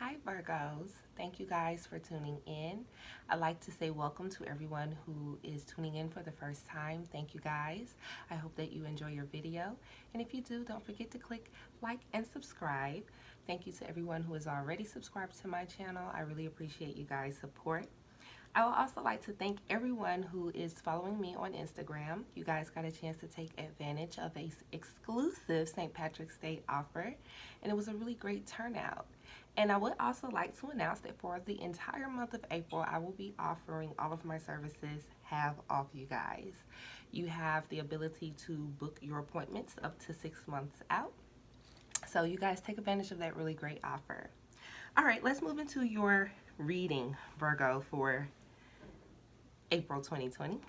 Hi, Virgos. Thank you guys for tuning in. I'd like to say welcome to everyone who is tuning in for the first time. Thank you guys. I hope that you enjoy your video. And if you do, don't forget to click like and subscribe. Thank you to everyone who has already subscribed to my channel. I really appreciate you guys' support. I would also like to thank everyone who is following me on Instagram. You guys got a chance to take advantage of a exclusive St. Patrick's Day offer, and it was a really great turnout. And I would also like to announce that for the entire month of April, I will be offering all of my services half off, you guys. You have the ability to book your appointments up to 6 months out. So you guys take advantage of that really great offer. All right, let's move into your reading, Virgo, for April 2020.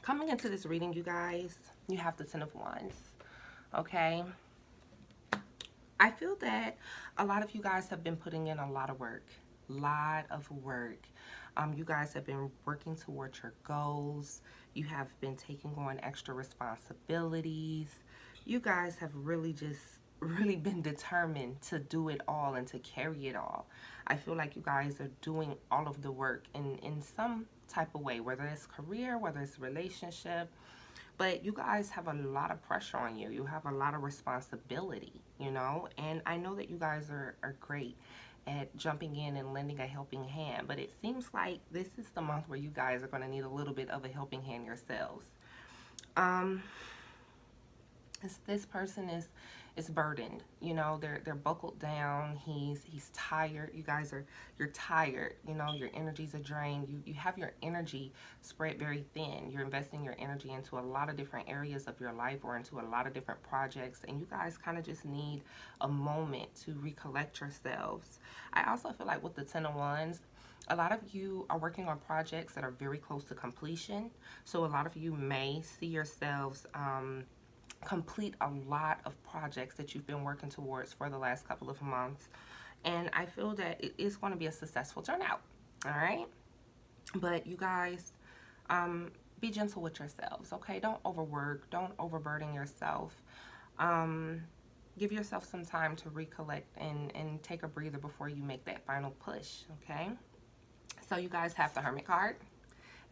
Coming into this reading, you guys, you have the Ten of Wands, okay? I feel that a lot of you guys have been putting in a lot of work. You guys have been working towards your goals. You have been taking on extra responsibilities. You guys have really been determined to do it all and to carry it all. I feel like you guys are doing all of the work in some type of way, whether it's career, whether it's relationship, but you guys have a lot of pressure on you. You have a lot of responsibility, you know, and I know that you guys are great at jumping in and lending a helping hand, but it seems like this is the month where you guys are going to need a little bit of a helping hand yourselves. This person is burdened, you know, they're buckled down. He's tired. You're tired, you know, your energies are drained. You have your energy spread very thin. You're investing your energy into a lot of different areas of your life or into a lot of different projects, and you guys kind of just need a moment to recollect yourselves. I also feel like with the Ten of Wands, a lot of you are working on projects that are very close to completion. So a lot of you may see yourselves complete a lot of projects that you've been working towards for the last couple of months, and I feel that it is going to be a successful turnout. All right, but you guys, be gentle with yourselves, okay? Don't overwork, don't overburden yourself. Give yourself some time to recollect and take a breather before you make that final push, okay? So you guys have the Hermit card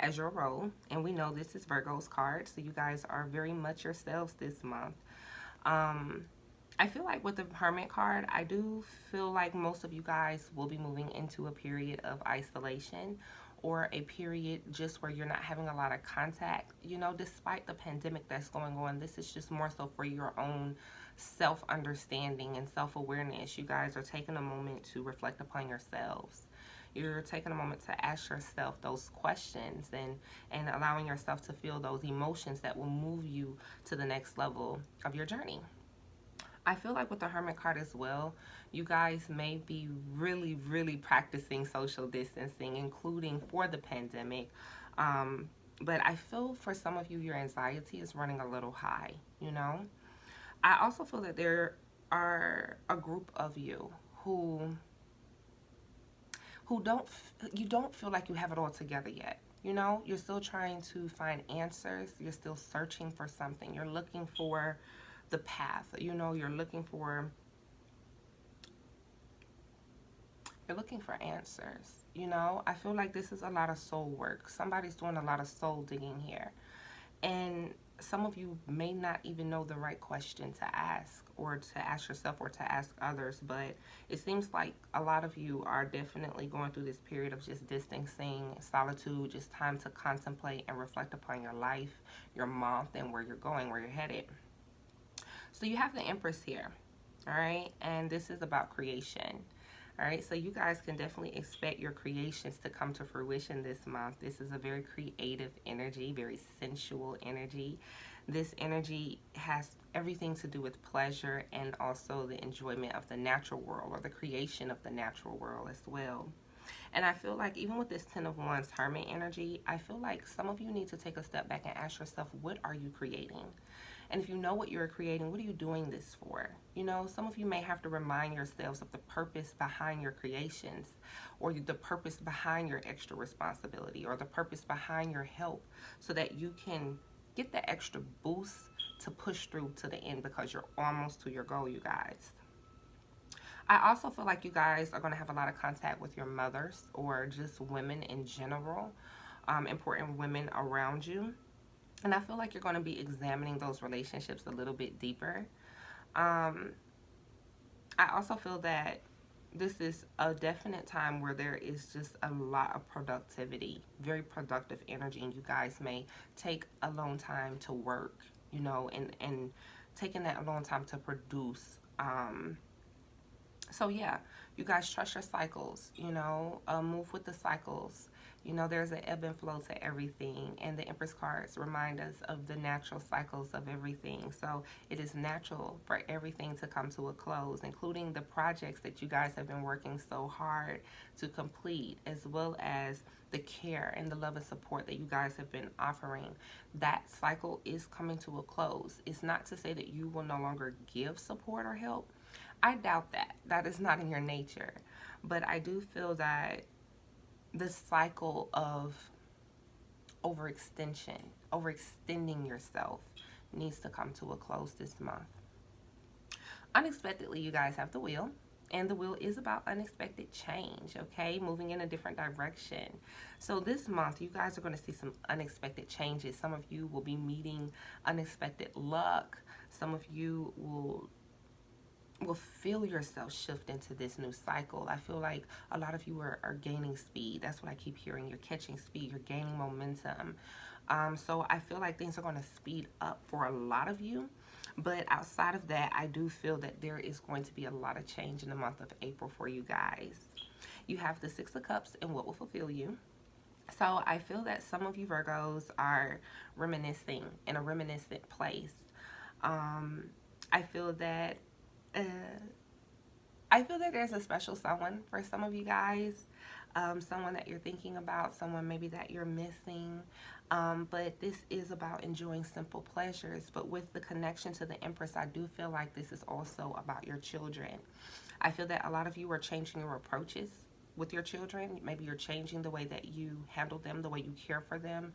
as your role, and we know this is Virgo's card, so you guys are very much yourselves this month. I feel like with the Hermit card, I do feel like most of you guys will be moving into a period of isolation or a period just where you're not having a lot of contact. You know, despite the pandemic that's going on, this is just more so for your own self-understanding and self-awareness. You guys are taking a moment to reflect upon yourselves. You're taking a moment to ask yourself those questions and allowing yourself to feel those emotions that will move you to the next level of your journey. I feel like with the Hermit card as well, you guys may be really practicing social distancing, including for the pandemic. But I feel for some of you, your anxiety is running a little high, you know? I also feel that there are a group of you who you don't feel like you have it all together yet. You know, you're still trying to find answers. You're still searching for something. You're looking for the path. You know, you're looking for answers. You know, I feel like this is a lot of soul work. Somebody's doing a lot of soul digging here. And some of you may not even know the right question to ask, or to ask yourself, or to ask others, but it seems like a lot of you are definitely going through this period of just distancing, solitude, just time to contemplate and reflect upon your life, your month, and where you're going, where you're headed. So you have the Empress here, all right? And this is about creation. All right, so you guys can definitely expect your creations to come to fruition this month. This is a very creative energy, very sensual energy. This energy has everything to do with pleasure and also the enjoyment of the natural world, or the creation of the natural world as well. And I feel like even with this Ten of Wands Hermit energy, I feel like some of you need to take a step back and ask yourself, what are you creating? And if you know what you're creating, what are you doing this for? You know, some of you may have to remind yourselves of the purpose behind your creations, or the purpose behind your extra responsibility, or the purpose behind your help, so that you can get the extra boost to push through to the end, because you're almost to your goal, you guys. I also feel like you guys are going to have a lot of contact with your mothers or just women in general, important women around you. And I feel like you're going to be examining those relationships a little bit deeper. Um, I also feel that this is a definite time where there is just a lot of productivity, very productive energy, and you guys may take a long time to work, and taking that a long time to produce. So yeah, you guys trust your cycles, move with the cycles. There's an ebb and flow to everything, and the Empress cards remind us of the natural cycles of everything. So it is natural for everything to come to a close, including the projects that you guys have been working so hard to complete, as well as the care and the love and support that you guys have been offering. That cycle is coming to a close. It's not to say that you will no longer give support or help. I doubt that. That is not in your nature. But I do feel that this cycle of overextension, overextending yourself, needs to come to a close this month. Unexpectedly, you guys have the wheel. And the wheel is about unexpected change, okay? Moving in a different direction. So this month, you guys are going to see some unexpected changes. Some of you will be meeting unexpected luck. Some of you will feel yourself shift into this new cycle. I feel like a lot of you are gaining speed. That's what I keep hearing. You're catching speed. You're gaining momentum. So I feel like things are going to speed up for a lot of you. But outside of that, I do feel that there is going to be a lot of change in the month of April for you guys. You have the Six of Cups and what will fulfill you. So I feel that some of you Virgos are reminiscing in a reminiscent place. I feel that uh, there's a special someone for some of you guys, someone that you're thinking about, someone maybe that you're missing. But this is about enjoying simple pleasures. But with the connection to the Empress, I do feel like this is also about your children. I feel that a lot of you are changing your approaches with your children. Maybe you're changing the way that you handle them, the way you care for them.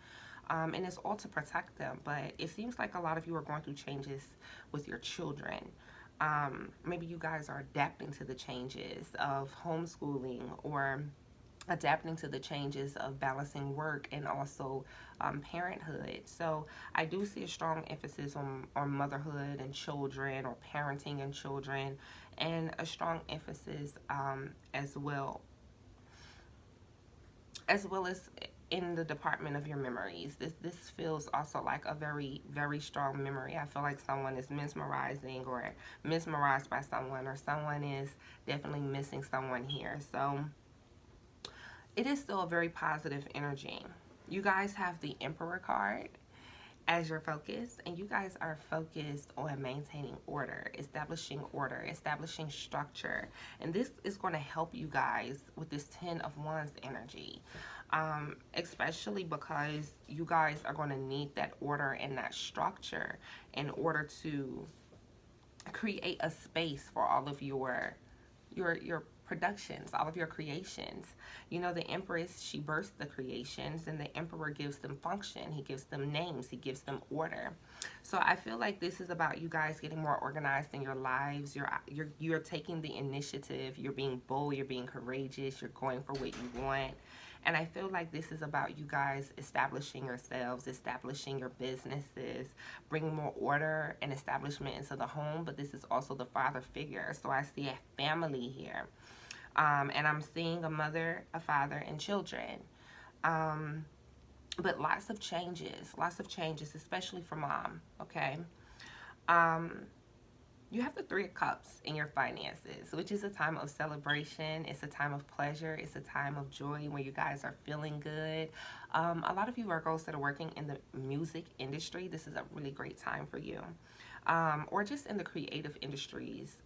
And it's all to protect them. But it seems like a lot of you are going through changes with your children. Maybe you guys are adapting to the changes of homeschooling or adapting to the changes of balancing work and also parenthood. So I do see a strong emphasis on motherhood and children, or parenting and children, and a strong emphasis as well as in the department of your memories. This feels also like a very, very strong memory. I feel like someone is mesmerizing or mesmerized by someone, or someone is definitely missing someone here. So it is still a very positive energy. You guys have the Emperor card as your focus, and you guys are focused on maintaining order, establishing structure. And this is going to help you guys with this 10 of Wands energy, especially because you guys are going to need that order and that structure in order to create a space for all of your productions, all of your creations. The Empress, she births the creations, and the Emperor gives them function. He gives them names. He gives them order. So I feel like this is about you guys getting more organized in your lives. You're taking the initiative. You're being bold. You're being courageous. You're going for what you want. And I feel like this is about you guys establishing yourselves, establishing your businesses, bringing more order and establishment into the home. But this is also the father figure. So I see a family here. And I'm seeing a mother, a father, and children. But lots of changes, especially for mom, okay? You have the Three of Cups in your finances, which is a time of celebration. It's a time of pleasure. It's a time of joy where you guys are feeling good. A lot of you Virgos that are working in the music industry, this is a really great time for you. Or just in the creative industries.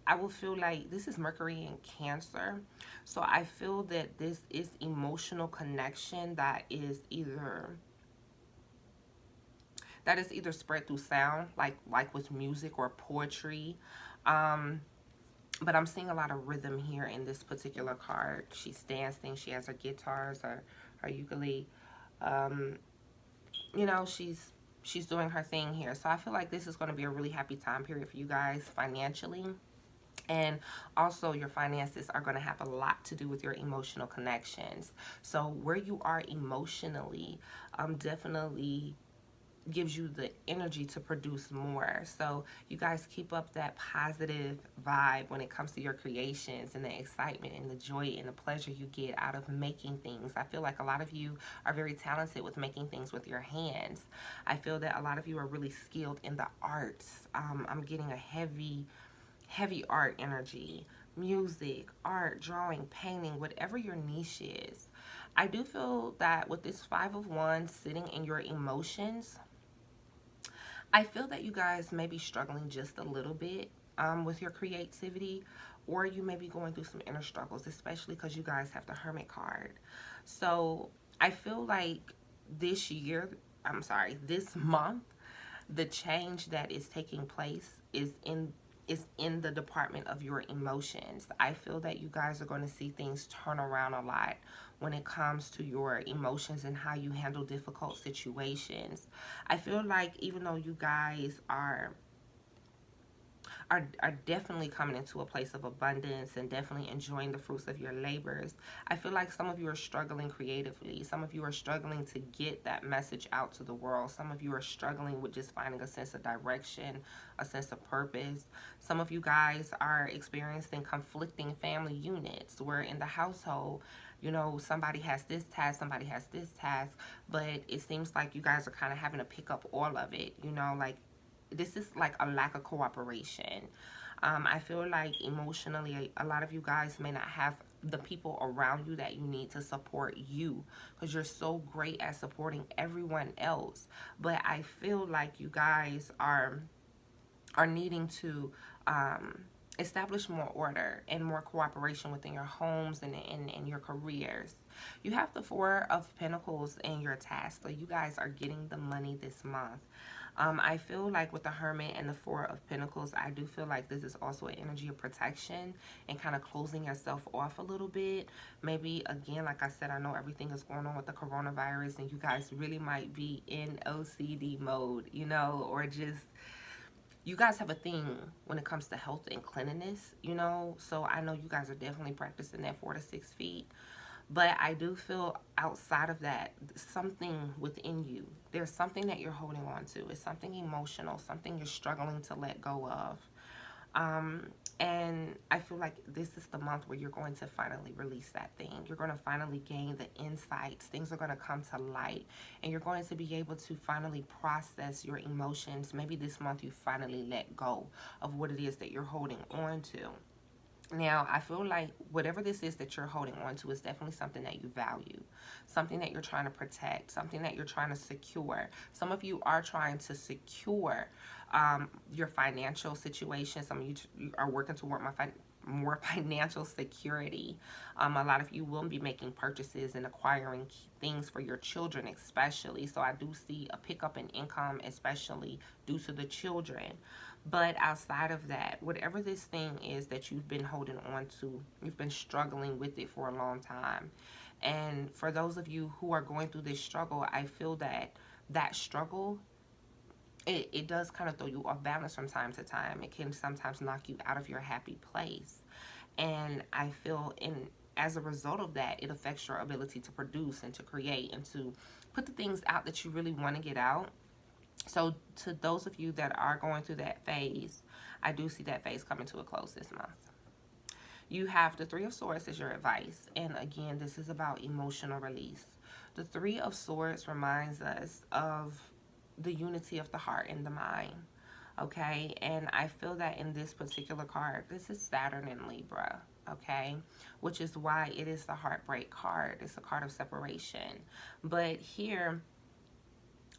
I will feel like this is Mercury in Cancer. So I feel that this is emotional connection that is either spread through sound, like with music or poetry. But I'm seeing a lot of rhythm here in this particular card. She's dancing. She has her guitars or her ukulele. She's doing her thing here. So I feel like this is going to be a really happy time period for you guys financially. And also, your finances are going to have a lot to do with your emotional connections. So, where you are emotionally, definitely gives you the energy to produce more. So you guys keep up that positive vibe when it comes to your creations and the excitement and the joy and the pleasure you get out of making things. I feel like a lot of you are very talented with making things with your hands. I feel that a lot of you are really skilled in the arts. I'm getting a heavy art energy, music, art, drawing, painting, whatever your niche is. I do feel that with this Five of Wands sitting in your emotions, I feel that you guys may be struggling just a little bit with your creativity, or you may be going through some inner struggles, especially because you guys have the Hermit card. So I feel like this month, the change that is taking place is in the department of your emotions. I feel that you guys are going to see things turn around a lot when it comes to your emotions and how you handle difficult situations. I feel like even though you guys are definitely coming into a place of abundance and definitely enjoying the fruits of your labors, I feel like some of you are struggling creatively. Some of you are struggling to get that message out to the world. Some of you are struggling with just finding a sense of direction, a sense of purpose. Some of you guys are experiencing conflicting family units where in the household, somebody has this task, somebody has this task, but it seems like you guys are kind of having to pick up all of it, like this is like a lack of cooperation. I feel like emotionally, a lot of you guys may not have the people around you that you need to support you because you're so great at supporting everyone else. But I feel like you guys are needing to establish more order and more cooperation within your homes and your careers. You have the Four of Pentacles in your task, so you guys are getting the money this month. I feel like with the Hermit and the Four of Pentacles, I do feel like this is also an energy of protection and kind of closing yourself off a little bit. Maybe, again, like I said, I know everything is going on with the coronavirus and you guys really might be in OCD mode, or just you guys have a thing when it comes to health and cleanliness, so I know you guys are definitely practicing that 4 to 6 feet. But I do feel outside of that, something within you, there's something that you're holding on to. It's something emotional, something you're struggling to let go of. And I feel like this is the month where you're going to finally release that thing. You're going to finally gain the insights. Things are going to come to light. And you're going to be able to finally process your emotions. Maybe this month you finally let go of what it is that you're holding on to. Now, I feel like whatever this is that you're holding on to is definitely something that you value, something that you're trying to protect, something that you're trying to secure. Some of you are trying to secure your financial situation. Some of you are working toward more financial security. A lot of you will be making purchases and acquiring things for your children, especially. So I do see a pickup in income, especially due to the children. But outside of that, whatever this thing is that you've been holding on to, you've been struggling with it for a long time. And for those of you who are going through this struggle, I feel that struggle, it does kind of throw you off balance from time to time. It can sometimes knock you out of your happy place. And I feel as a result of that, it affects your ability to produce and to create and to put the things out that you really want to get out. So to those of you that are going through that phase, I do see that phase coming to a close this month. You have the Three of Swords as your advice. And again, this is about emotional release. The Three of Swords reminds us of the unity of the heart and the mind. Okay, and I feel that in this particular card, this is Saturn in Libra, okay, which is why it is the heartbreak card. It's a card of separation. But here,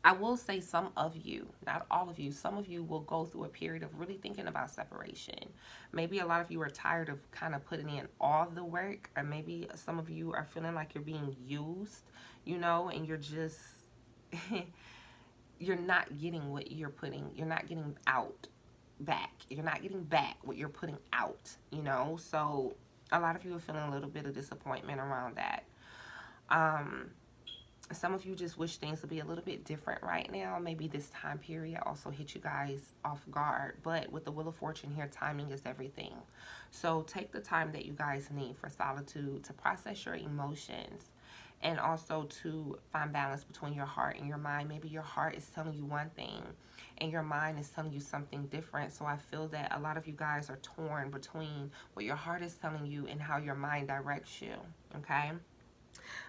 I will say some of you, not all of you, some of you will go through a period of really thinking about separation. Maybe a lot of you are tired of kind of putting in all the work, or maybe some of you are feeling like you're being used, and you're just, you're not getting what you're not getting back. You're not getting back what you're putting out, So a lot of you are feeling a little bit of disappointment around that. Some of you just wish things would be a little bit different right now. Maybe this time period also hit you guys off guard. But with the Wheel of Fortune here, timing is everything. So take the time that you guys need for solitude to process your emotions, and also to find balance between your heart and your mind. Maybe your heart is telling you one thing and your mind is telling you something different. So I feel that a lot of you guys are torn between what your heart is telling you and how your mind directs you, okay?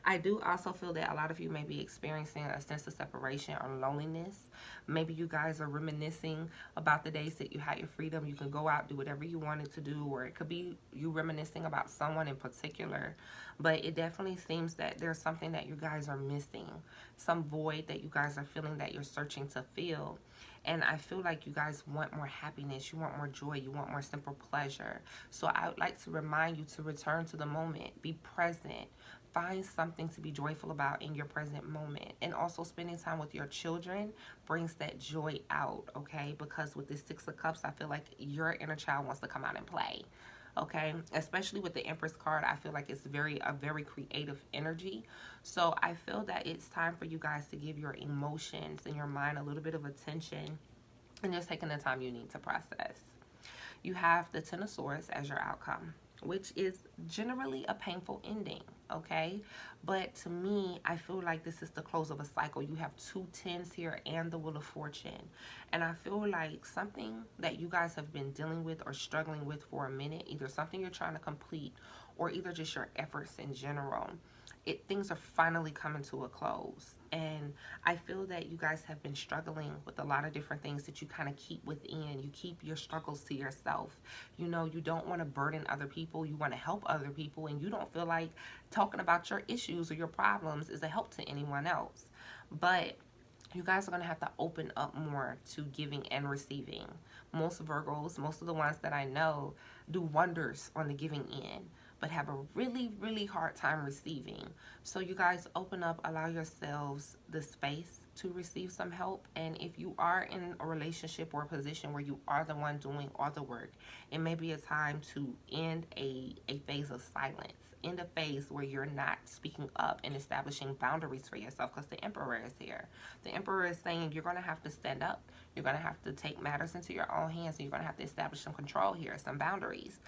I do also feel that a lot of you may be experiencing a sense of separation or loneliness. Maybe you guys are reminiscing about the days that you had your freedom. You can go out, do whatever you wanted to do, or it could be you reminiscing about someone in particular. But it definitely seems that there's something that you guys are missing, some void that you guys are feeling that you're searching to fill. And I feel like you guys want more happiness, you want more joy, you want more simple pleasure. So I would like to remind you to return to the moment, be present, find something to be joyful about in your present moment. And also spending time with your children brings that joy out, okay? Because with this Six of Cups, I feel like your inner child wants to come out and play, okay? Especially with the Empress card, I feel like it's a very creative energy. So I feel that it's time for you guys to give your emotions and your mind a little bit of attention and just taking the time you need to process. You have the Ten of Swords as your outcome, which is generally a painful ending, okay? But to me, I feel like this is the close of a cycle. You have two tens here and the Wheel of Fortune. And I feel like something that you guys have been dealing with or struggling with for a minute, either something you're trying to complete or either just your efforts in general, things are finally coming to a close. And I feel that you guys have been struggling with a lot of different things that you kind of keep within. You keep your struggles to yourself. You know, you don't want to burden other people. You want to help other people, and you don't feel like talking about your issues or your problems is a help to anyone else. But you guys are going to have to open up more to giving and receiving. Most Virgos, most of the ones that I know, do wonders on the giving end, but have a really, really hard time receiving. So you guys open up, allow yourselves the space to receive some help. And if you are in a relationship or a position where you are the one doing all the work, it may be a time to end a phase of silence. End a phase where you're not speaking up and establishing boundaries for yourself, because the Emperor is here. The Emperor is saying you're going to have to stand up. You're going to have to take matters into your own hands, and you're going to have to establish some control here, some boundaries.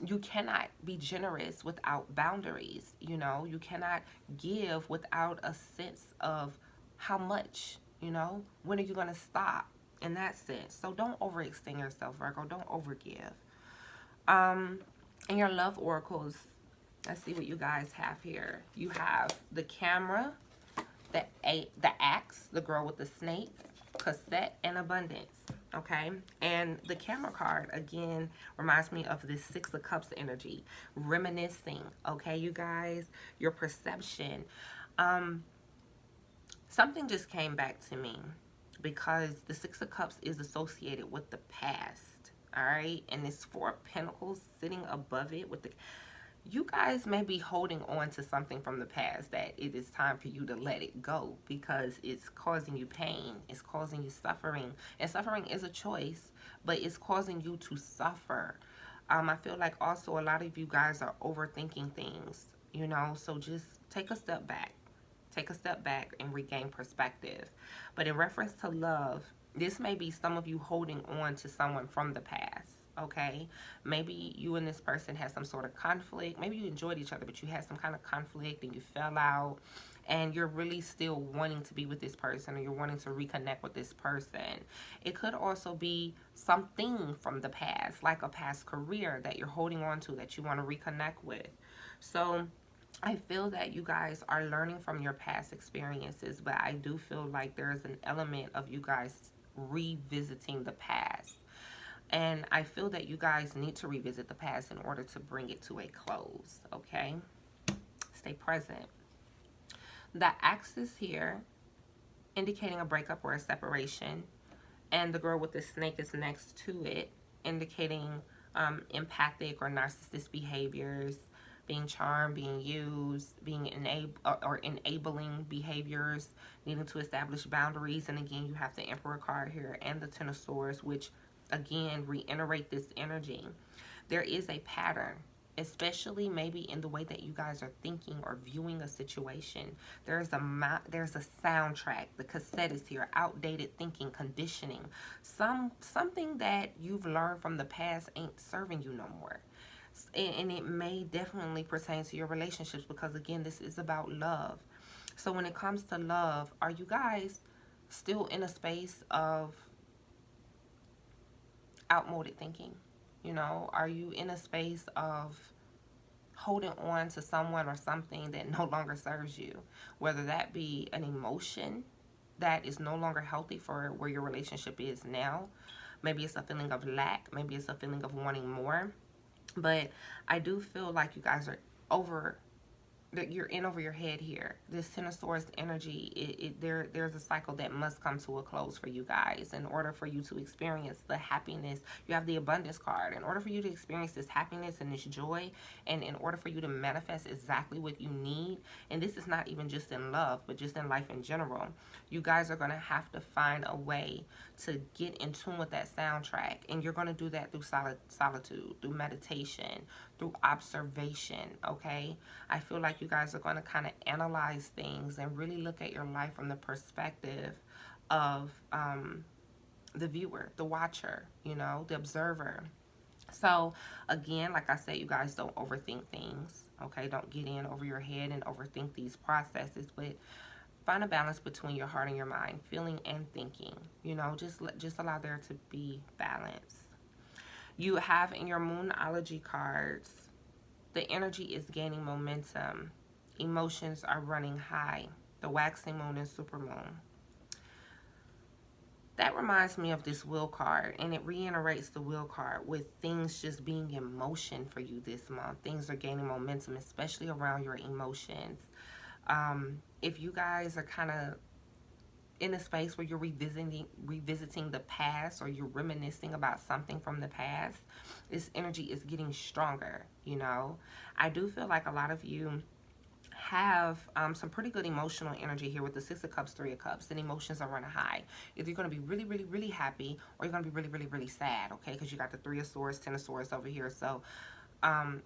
You cannot be generous without boundaries. You know, you cannot give without a sense of how much, you know, when are you going to stop in that sense? So don't overextend yourself, Virgo. Don't overgive. In your love oracles, let's see what you guys have here. You have the Camera, the Axe, the Girl with the Snake, Cassette, and Abundance. Okay, and the Camera card again reminds me of this Six of Cups energy, reminiscing. Okay, you guys, your perception. Something just came back to me because the Six of Cups is associated with the past. All right, and this Four of Pentacles sitting above it with the. You guys may be holding on to something from the past that it is time for you to let it go, because it's causing you pain, it's causing you suffering, and suffering is a choice, but it's causing you to suffer. I feel like also a lot of you guys are overthinking things, you know, so just take a step back. Take a step back and regain perspective. But in reference to love, this may be some of you holding on to someone from the past. Okay, maybe you and this person had some sort of conflict. Maybe you enjoyed each other, but you had some kind of conflict and you fell out, and you're really still wanting to be with this person, or you're wanting to reconnect with this person. It could also be something from the past, like a past career that you're holding on to that you want to reconnect with. So I feel that you guys are learning from your past experiences, but I do feel like there's an element of you guys revisiting the past. And I feel that you guys need to revisit the past in order to bring it to a close, okay? Stay present. The Axe is here, indicating a breakup or a separation. And the Girl with the Snake is next to it, indicating empathic or narcissist behaviors, being charmed, being used, being enabling behaviors, needing to establish boundaries. And again, you have the Emperor card here and the Ten of Swords, which again reiterate this energy. There is a pattern. especially maybe in the way that you guys are thinking or viewing a situation. There's a soundtrack. The cassette is here. Outdated thinking, conditioning. Something that you've learned from the past ain't serving you no more. And it may definitely pertain to your relationships, because again, this is about love. So when it comes to love, are you guys still in a space of outmoded thinking? Are you in a space of holding on to someone or something that no longer serves you? Whether that be an emotion that is no longer healthy for where your relationship is now. Maybe it's a feeling of lack. Maybe it's a feeling of wanting more. But I do feel like you guys are over that you're in over your head here. This Ten of Swords energy, there's a cycle that must come to a close for you guys. In order for you to experience the happiness, you have the abundance card. In order for you to experience this happiness and this joy, and in order for you to manifest exactly what you need, and this is not even just in love, but just in life in general, you guys are going to have to find a way to get in tune with that soundtrack. And you're going to do that through solitude, through meditation, through observation, okay? I feel like you guys are going to kind of analyze things and really look at your life from the perspective of the viewer, the watcher, the observer. So again, like I said, you guys don't overthink things, okay? Don't get in over your head and overthink these processes, but find a balance between your heart and your mind, feeling and thinking. Just allow there to be balance. You have in your Moonology cards, the energy is gaining momentum. Emotions are running high. The waxing moon and supermoon. That reminds me of this Will card, and it reiterates the Will card with things just being in motion for you this month. Things are gaining momentum, especially around your emotions. If you guys are kind of in a space where you're revisiting the past, or you're reminiscing about something from the past, this energy is getting stronger. I do feel like a lot of you have some pretty good emotional energy here with the Six of Cups, Three of Cups, and emotions are running high. Either you're going to be really, really, really happy, or you're going to be really, really, really sad, okay? Because you got the Three of Swords, Ten of Swords over here. So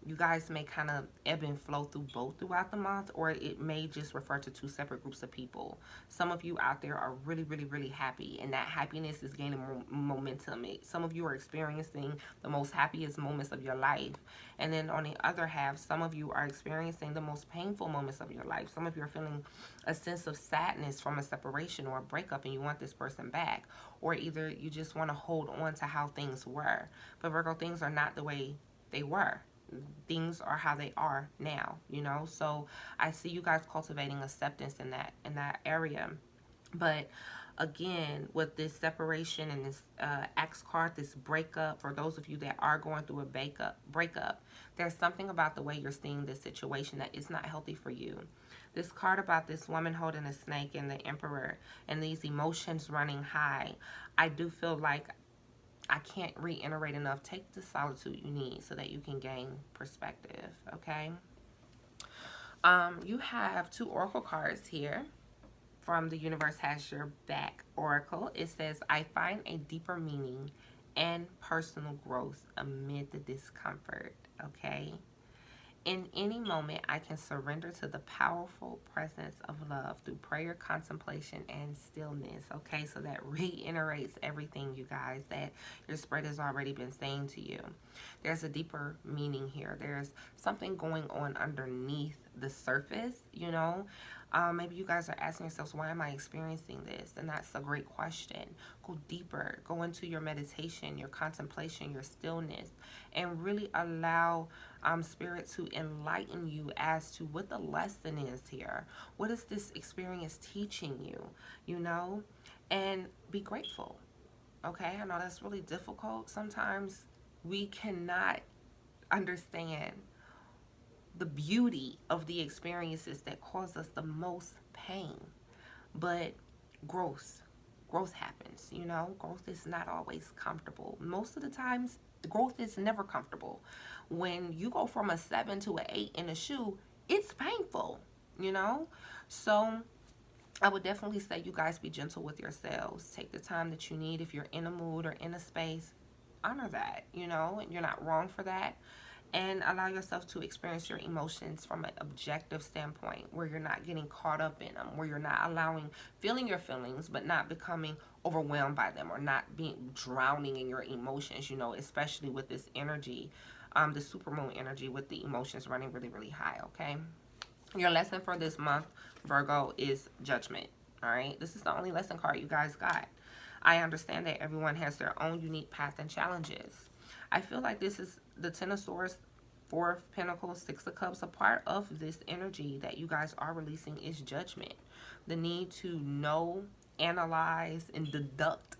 you guys may kind of ebb and flow through both throughout the month, or it may just refer to two separate groups of people. Some of you out there are really, really, really happy, and that happiness is gaining momentum. Some of you are experiencing the most happiest moments of your life. And then on the other half, some of you are experiencing the most painful moments of your life. Some of you are feeling a sense of sadness from a separation or a breakup, and you want this person back. Or either you just want to hold on to how things were. But Virgo, things are not the way they were. Things are how they are now, so I see you guys cultivating acceptance in that area. But again, with this separation and this Axe card, this breakup, for those of you that are going through a breakup, there's something about the way you're seeing this situation that is not healthy for you. This card about this woman holding a snake and the Emperor and these emotions running high, I do feel like I can't reiterate enough. Take the solitude you need so that you can gain perspective, okay? You have two oracle cards here from The Universe Has Your Back Oracle. It says, I find a deeper meaning and personal growth amid the discomfort, okay? In any moment, I can surrender to the powerful presence of love through prayer, contemplation, and stillness. Okay, so that reiterates everything, you guys, that your spread has already been saying to you. There's a deeper meaning here. There's something going on underneath the surface, Maybe you guys are asking yourselves, why am I experiencing this? And that's a great question. Go deeper. Go into your meditation, your contemplation, your stillness, and really allow Spirit to enlighten you as to what the lesson is here. What is this experience teaching you, And be grateful, okay? I know that's really difficult. Sometimes we cannot understand the beauty of the experiences that cause us the most pain. But growth happens, Growth is not always comfortable. Most of the times, growth is never comfortable. When you go from a 7 to an 8 in a shoe, it's painful, So I would definitely say you guys be gentle with yourselves. Take the time that you need. If you're in a mood or in a space, honor that, and you're not wrong for that. And allow yourself to experience your emotions from an objective standpoint, where you're not getting caught up in them, where you're not feeling your feelings, but not becoming overwhelmed by them, or not being drowning in your emotions, especially with this energy, the supermoon energy, with the emotions running really, really high, okay? Your lesson for this month, Virgo, is judgment. All right. This is the only lesson card you guys got. I understand that everyone has their own unique path and challenges. I feel like this is the Ten of Swords, Four of Pentacles, Six of Cups. A part of this energy that you guys are releasing is judgment. The need to know, analyze, and deduct,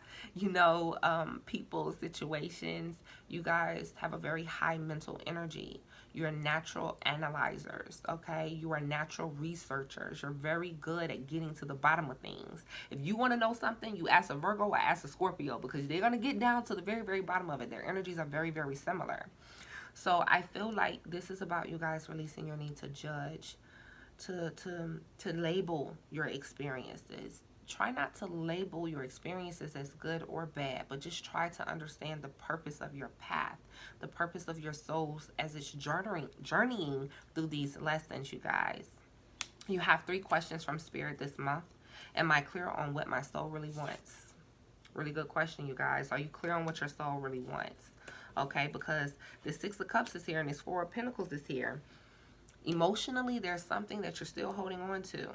people's situations. You guys have a very high mental energy. You're natural analyzers, okay? You are natural researchers. You're very good at getting to the bottom of things. If you want to know something, you ask a Virgo or ask a Scorpio, because they're going to get down to the very, very bottom of it. Their energies are very, very similar. So I feel like this is about you guys releasing your need to judge, to label your experiences. Try not to label your experiences as good or bad, but just try to understand the purpose of your path, the purpose of your souls as it's journeying through these lessons, you guys. You have 3 questions from Spirit this month. Am I clear on what my soul really wants? Really good question, you guys. Are you clear on what your soul really wants? Okay, because the Six of Cups is here and this Four of Pentacles is here. Emotionally, there's something that you're still holding on to.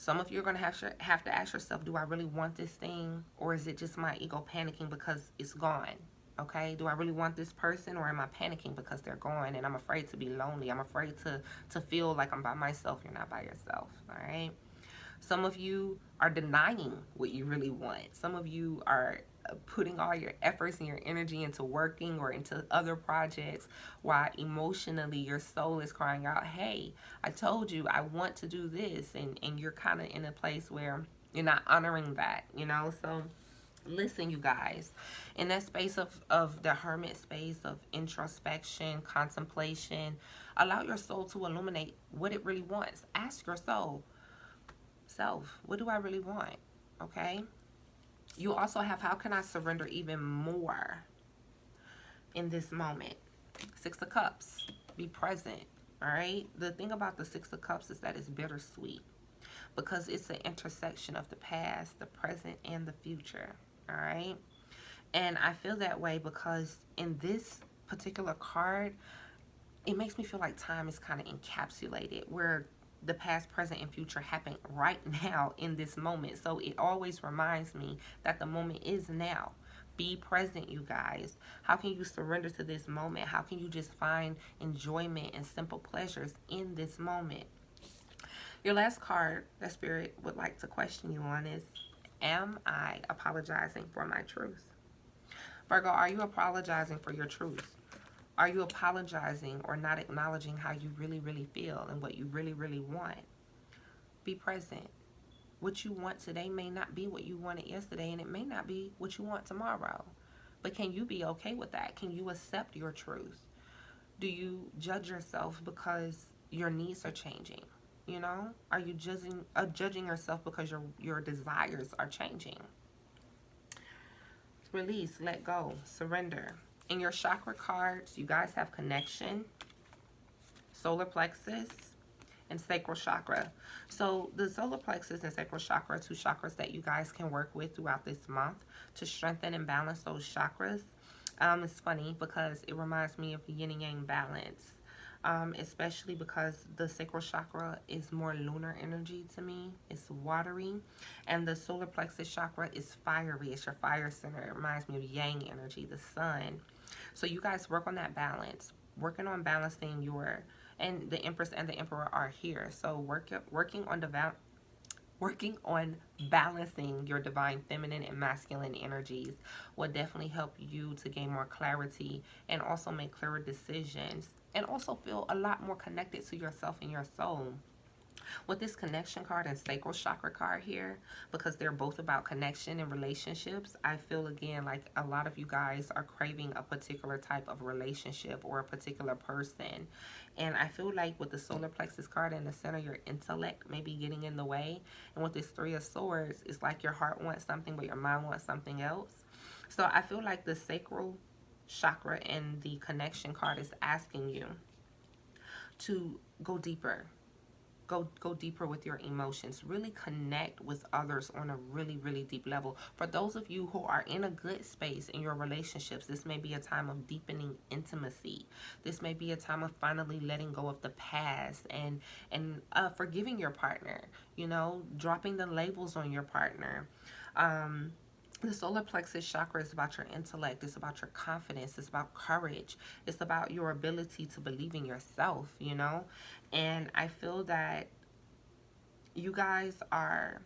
Some of you are going to have to ask yourself, do I really want this thing? Or is it just my ego panicking because it's gone? Okay, do I really want this person, or am I panicking because they're gone and I'm afraid to be lonely? I'm afraid to feel like I'm by myself. You're not by yourself, all right? Some of you are denying what you really want. Some of you are putting all your efforts and your energy into working or into other projects, while emotionally your soul is crying out, hey, I told you I want to do this, and you're kind of in a place where you're not honoring that, So listen, you guys, in that space of the hermit space of introspection, contemplation, allow your soul to illuminate what it really wants. Ask your soul, self, what do I really want? Okay. You also have, how can I surrender even more in this moment? Six of Cups. Be present. All right. The thing about the Six of Cups is that it's bittersweet, because it's an intersection of the past, the present, and the future. All right. And I feel that way because in this particular card, it makes me feel like time is kind of encapsulated, where the past, present, and future happen right now in this moment. So it always reminds me that the moment is now. Be present, you guys. How can you surrender to this moment? How can you just find enjoyment and simple pleasures in this moment? Your last card that Spirit would like to question you on is, am I apologizing for my truth? Virgo, are you apologizing for your truth? Are you apologizing or not acknowledging how you really, really feel and what you really, really want? Be present. What you want today may not be what you wanted yesterday, and it may not be what you want tomorrow. But can you be okay with that? Can you accept your truth? Do you judge yourself because your needs are changing? Are you judging yourself because your desires are changing? Release, let go, surrender. In your chakra cards, you guys have connection, solar plexus, and sacral chakra. So the solar plexus and sacral chakra are 2 chakras that you guys can work with throughout this month to strengthen and balance those chakras. It's funny because it reminds me of yin and yang balance, especially because the sacral chakra is more lunar energy to me. It's watery. And the solar plexus chakra is fiery. It's your fire center. It reminds me of yang energy, the sun. So you guys work on that balance, working on balancing and the Empress and the Emperor are here. So working on balancing your divine feminine and masculine energies will definitely help you to gain more clarity and also make clearer decisions, and also feel a lot more connected to yourself and your soul. With this connection card and sacral chakra card here, because they're both about connection and relationships, I feel again like a lot of you guys are craving a particular type of relationship or a particular person. And I feel like with the solar plexus card in the center, your intellect may be getting in the way. And with this 3 of Swords, it's like your heart wants something, but your mind wants something else. So I feel like the sacral chakra, and the connection card is asking you to go deeper. Go deeper with your emotions. Really connect with others on a really deep level. For those of you who are in a good space in your relationships, this may be a time of deepening intimacy. This may be a time of finally letting go of the past and forgiving your partner. You know, dropping the labels on your partner. The solar plexus chakra is about your intellect. It's about your confidence. It's about courage. It's about your ability to believe in yourself, you know? And I feel that you guys are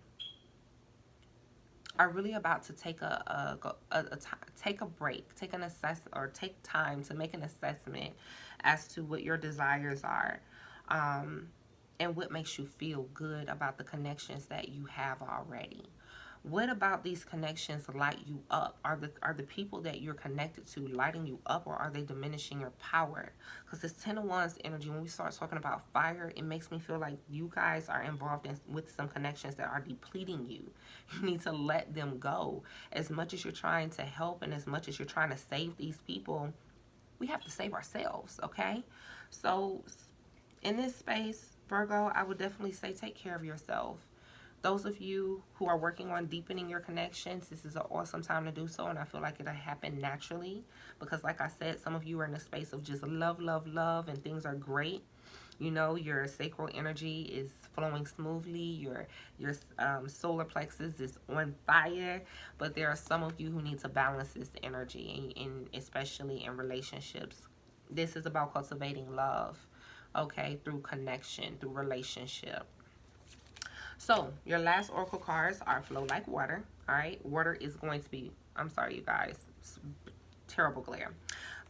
really about to take take a break, take an assessment, or take time to make an assessment as to what your desires are, and what makes you feel good about the connections that you have already. What about these connections light you up? Are the people that you're connected to lighting you up, or are they diminishing your power? Because this Ten of Wands energy, when we start talking about fire, it makes me feel like you guys are involved with some connections that are depleting you. You need to let them go. As much as you're trying to help and as much as you're trying to save these people, we have to save ourselves, okay? So in this space, Virgo, I would definitely say take care of yourself. Those of you who are working on deepening your connections, this is an awesome time to do so, and I feel like it'll happen naturally because, like I said, some of you are in a space of just love, and things are great. You know, your sacral energy is flowing smoothly. Your solar plexus is on fire, but there are some of you who need to balance this energy, and especially in relationships. This is about cultivating love, okay, through connection, through relationship. So, your last oracle cards are flow like water. All right. Water is going to be, I'm sorry, you guys. It's terrible glare.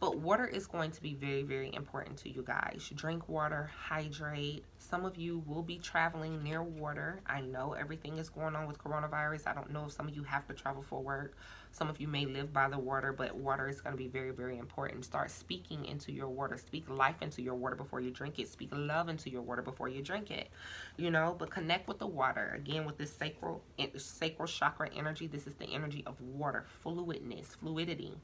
But water is going to be very important to you guys. Drink water, hydrate. Some of you will be traveling near water. I know everything is going on with coronavirus. I don't know if some of you have to travel for work. Some of you may live by the water, but water is going to be very important. Start speaking into your water. Speak life into your water before you drink it. Speak love into your water before you drink it. You know, but connect with the water. Again, with this sacral chakra energy, this is the energy of water, fluidity.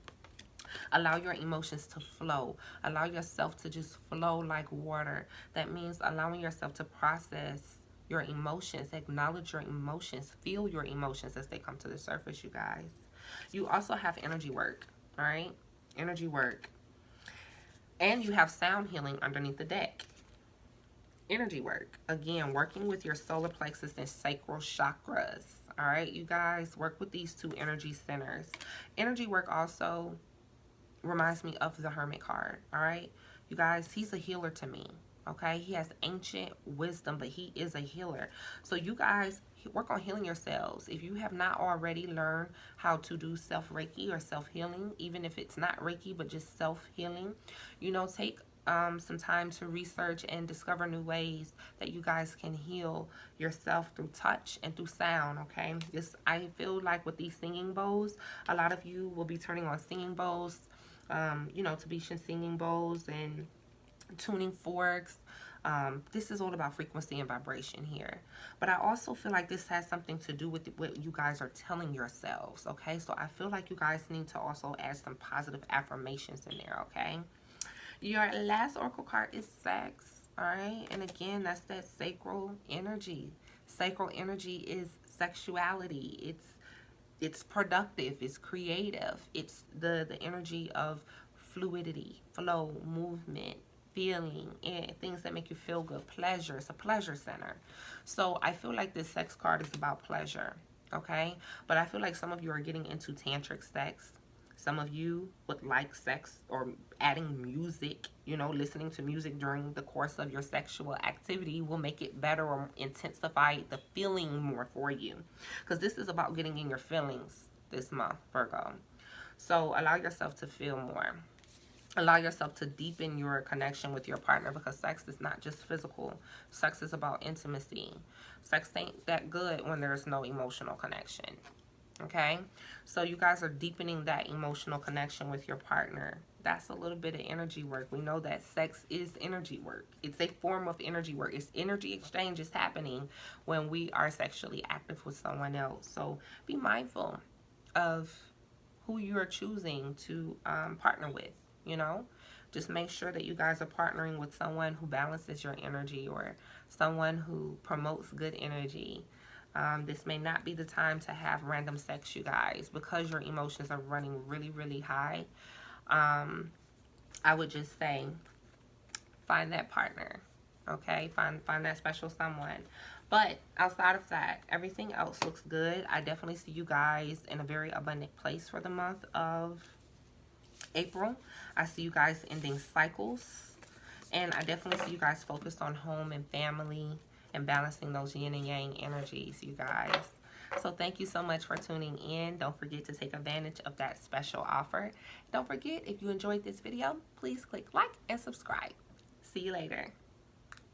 Allow your emotions to flow. Allow yourself to just flow like water. That means allowing yourself to process your emotions, acknowledge your emotions, feel your emotions as they come to the surface, you guys. You also have energy work, all right? Energy work. And you have sound healing underneath the deck. Energy work. Again, working with your solar plexus and sacral chakras, all right? You guys work with these two energy centers. Energy work also reminds me of the Hermit card, all right? You guys, he's a healer to me, okay? He has ancient wisdom, but he is a healer. So you guys work on healing yourselves. If you have not already learned how to do self-Reiki or self-healing, even if it's not Reiki, but just self-healing, you know, take some time to research and discover new ways that you guys can heal yourself through touch and through sound, okay? I feel like with these singing bowls, a lot of you will be turning on singing bowls, you know, Tibetan singing bowls and tuning forks. This is all about frequency and vibration here. But I also feel like this has something to do with what you guys are telling yourselves, okay? So I feel like you guys need to also add some positive affirmations in there, okay? Your last oracle card is sex, all right? And again, that's that sacral energy. Sacral energy is sexuality. It's productive, it's creative, it's the energy of fluidity, flow, movement, feeling, and things that make you feel good, pleasure. It's a pleasure center. So I feel like this sex card is about pleasure, okay? But I feel like some of you are getting into tantric sex. Some of you would like sex or adding music, you know, listening to music during the course of your sexual activity will make it better or intensify the feeling more for you. Because this is about getting in your feelings this month, Virgo. So allow yourself to feel more. Allow yourself to deepen your connection with your partner, because sex is not just physical. Sex is about intimacy. Sex ain't that good when there's no emotional connection. Okay, so you guys are deepening that emotional connection with your partner. That's a little bit of energy work. We know that sex is energy work. It's a form of energy work. It's energy exchange is happening when we are sexually active with someone else. So be mindful of who you are choosing to partner with, you know. Just make sure that you guys are partnering with someone who balances your energy or someone who promotes good energy. This may not be the time to have random sex, you guys, because your emotions are running really, really high. I would just say find that partner, okay? Find that special someone. But outside of that, everything else looks good. I definitely see you guys in a very abundant place for the month of April. I see you guys ending cycles. And I definitely see you guys focused on home and family and balancing those yin and yang energies, you guys. So thank you so much for tuning in. Don't forget to take advantage of that special offer. Don't forget, if you enjoyed this video, please click like and subscribe. See you later.